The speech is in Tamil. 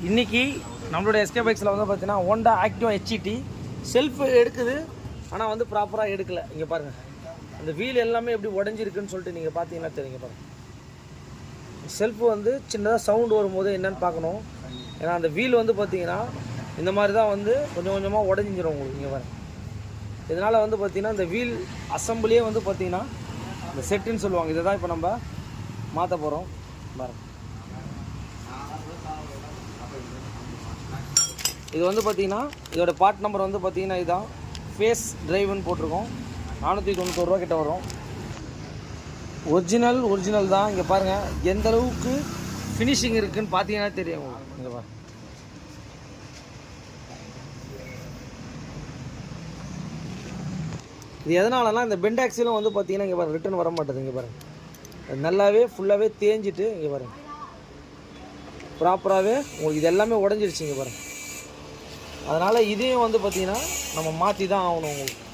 இன்றைக்கி நம்மளுடைய எஸ்கே பைக்ஸில் வந்து பார்த்தீங்கன்னா ஹோண்டா ஆக்டிவா ஹெச்இடி செல்ஃப் எடுக்குது, ஆனால் வந்து ப்ராப்பராக எடுக்கலை. இங்கே பாருங்கள், அந்த வீல் எல்லாமே எப்படி உடஞ்சிருக்குன்னு சொல்லிட்டு நீங்கள் பார்த்தீங்கன்னா தெரியுங்க. பாருங்கள், செல்ஃபு வந்து சின்னதாக சவுண்டு வரும்போது என்னென்னு பார்க்கணும். ஏன்னா அந்த வீல் வந்து பார்த்தீங்கன்னா இந்த மாதிரி தான் வந்து கொஞ்சம் கொஞ்சமாக உடஞ்சிடும் உங்களுக்கு. இங்கே பாருங்கள், இதனால் வந்து பார்த்திங்கன்னா இந்த வீல் அசம்பிளியே வந்து பார்த்திங்கன்னா இந்த செட்டுன்னு சொல்லுவாங்க. இதை தான் இப்போ நம்ம மாற்ற போகிறோம். பாருங்கள், இது வந்து பார்த்திங்கன்னா இதோட பார்ட் நம்பர் வந்து பார்த்திங்கன்னா இதுதான் ஃபேஸ் டிரைவ்னு போட்டிருக்கோம். 491 ரூபா கிட்ட வரும். ஒரிஜினல் தான். இங்கே பாருங்கள் எந்த அளவுக்கு ஃபினிஷிங் இருக்குதுன்னு பார்த்தீங்கன்னா தெரியும் உங்களுக்கு. இங்கே பாருங்கள், இது எதனாலனா இந்த பெண்ட் ஆக்சிலும் வந்து பார்த்தீங்கன்னா இங்கே பாருங்கள் ரிட்டர்ன் வர மாட்டேது. இங்கே பாருங்கள், நல்லாவே ஃபுல்லாகவே தேஞ்சிட்டு இங்கே பாருங்கள் ப்ராப்பராகவே உங்களுக்கு இது எல்லாமே உடஞ்சிருச்சு. இங்கே பாருங்கள், அதனால் இதையும் வந்து பார்த்திங்கன்னா நம்ம மாற்றி தான் ஆகணும் உங்களுக்கு.